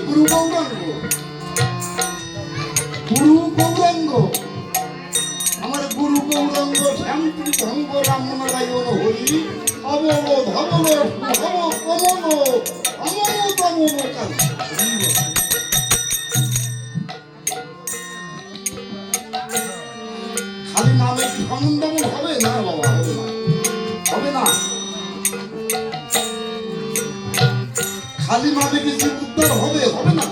গুরু গৌরাঙ্গ, গুরু গৌরাঙ্গ, আমার গুরু গৌরাঙ্গ শ্যামপুরি ভঙ্গ রামনারায়ণ হরি অবল ধবল শুভব কমল অমল তমল কালী। খালি নামে কি সমন্দমন হবে না বাবা? হবে না, হবে না। খালি নামে কি জীব উদ্ধার হবে? হবে না।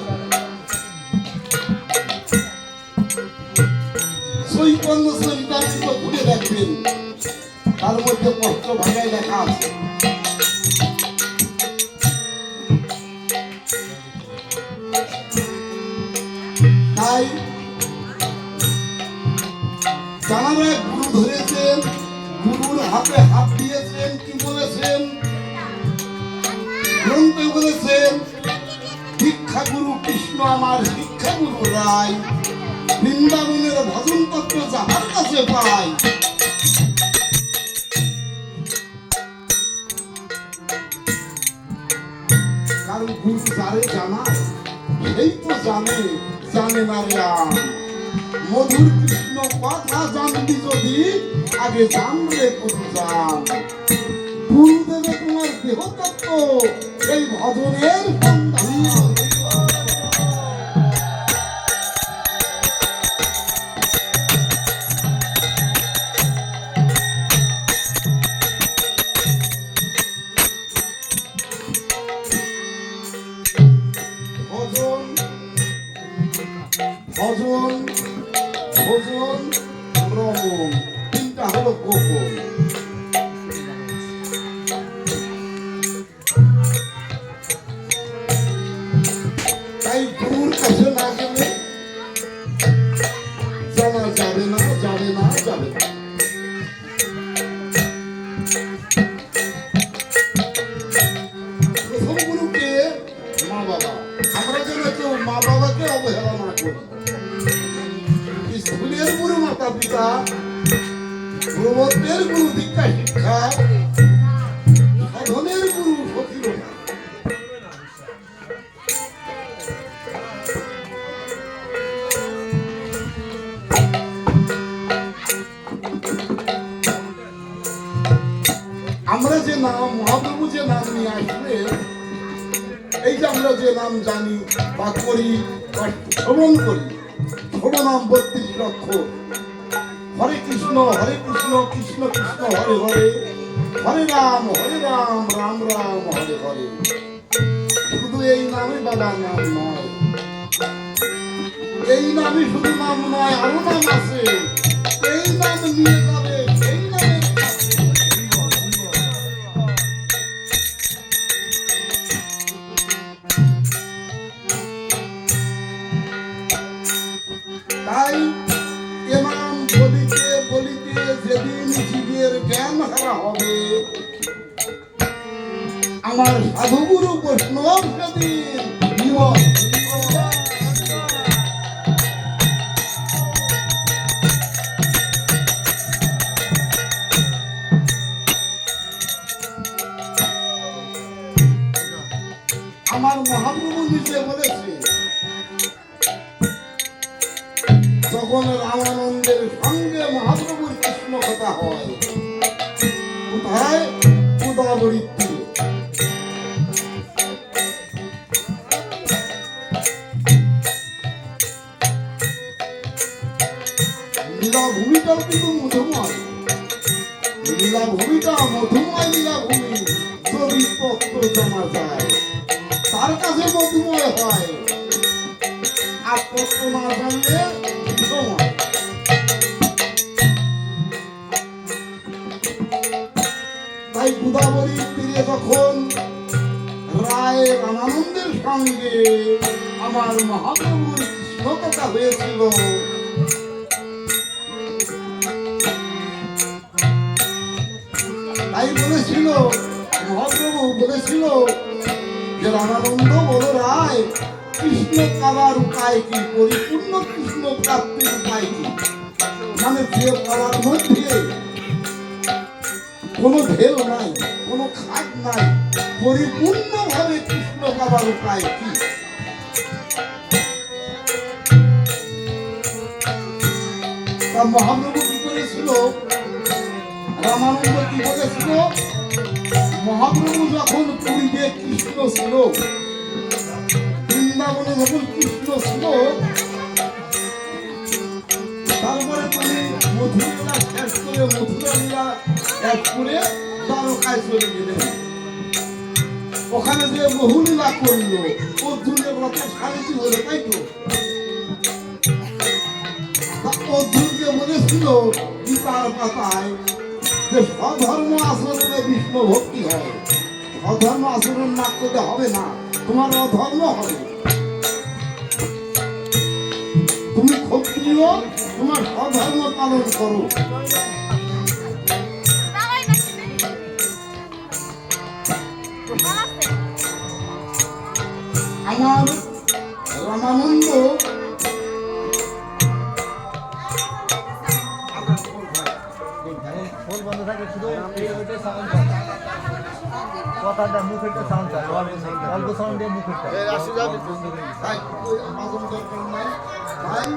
সৈকন্য সৈতানিত ঘুরে দেখবেন, তার মধ্যে কষ্ট ভাষায় লেখা আছে। তাই যারা গুরু ধরেছেন, গুরুর হাতে হাত দিয়েছেন, কি বলেছেন? গ্রন্থে বলেছেন শিক্ষা গুরু কৃষ্ণ আমার শিক্ষা গুরু রায়, বৃন্দাবনের ভজন তত্ত্ব যাহার কাছে পাই। কারণ গুরু যারে জানায় সেই তো জানে, জানে না রাম। মধুর কৃষ্ণ কথা জানবি যদি আগে জানলে গুরু জান। গুরু দেবে তোমার দেহ তত্ত্ব এই ভজনের সন্ধান। ভজন ভজন রমন তিনটা হলো গোপন। তাই গুরুর কাছে না গেলে জানা যাবে না, যাবে না, যাবে না। প্রথম গুরুকে মা বাবা। আমরা যেন কেউ মা বাবাকে অবহেলা না করি। স্কুলের গুরু মাতা পিতা, প্রবর্তের গুরু দীক্ষা শিক্ষা, সাধনের গুরু সতীরতা। আমরা যে নাম মহাপ্রভু যে নাম নিয়ে আসলে, এই যে আমরা যে নাম জানি বা করি বা শ্রবণ করি, নাম ৩২ লক্ষ। হরে কৃষ্ণ কৃষ্ণ কৃষ্ণ হরে হরে, হরে রাম রাম রাম হরে হরে। শুধু এই নামে বাবা নাম নয়, এই নামই শুধু নাম নয়, আরো নাম আছে। এই নাম নিয়ে যাবে সেই নামে। তাই এ নাম বলিতে বলিতে যেদিন জীবের জ্ঞান হারা হবে, আমার সাধুগুরু বৈষ্ণব সেদিন আমার মহাপ্রভু নিজে বলেছে, যখন রামানন্দের সঙ্গে মহাপ্রভুর কৃষ্ণ কথা হয়, কোথায়? গোদাবরীতে। লীলাভূমিটাও কিন্তু মধুময়, লীলাভূমিটা মধুময় লীলাভূমি। যদি তত্ত্ব জানা যায় তার কাছে মধুময় হয়, আর তত্ত্ব না জানলে বিষময়। তাই গোদাবরীর তীরে যখন রায় রামানন্দের সঙ্গে আমার মহাপ্রভুর কৃষ্ণ কথা হয়েছিল, তাই বলেছিল মহাপ্রভু বলেছিল যে রামানন্দ বল রায়, কৃষ্ণ পাওয়ার উপায় কি? পরিপূর্ণ কৃষ্ণ প্রাপ্তির উপায় কি? মানে যে পাওয়ার মধ্যে কোনো ঢেল নাই, কোনো খাট নাই, পরিপূর্ণভাবে কৃষ্ণ পাওয়ার উপায় কি? তা মহাপ্রভু কি করেছিল, রামানন্দ কি বলেছিল, মহাপ্রভু যখন পুরীতে কৃষ্ণ ছিল, বৃন্দাবনে যখন কৃষ্ণ ছিল, তারপরে তুমি মধুরা শেষ করে মথুরা এক করে দ্বারকায় চলে গেলেন। ওখানে যে বহুলীলা করলো, অর্জুনের রথে সারথি হলো, তাই তো? অর্জুনকে বলেছিল গীতার পাতায় যে স্বধর্ম আচরণে বিষ্ণু ভক্তি হয়, অধর্ম আচরণ না করলে হবে না, তোমার অধর্ম হবে। তুমি ক্ষত্রিয়, তোমার স্বধর্ম পালন করো। আমার রামানন্দ কথাটা মুখের সাউন্ড চাই, অল্প সাউন্ড দিয়ে মুখের ভাই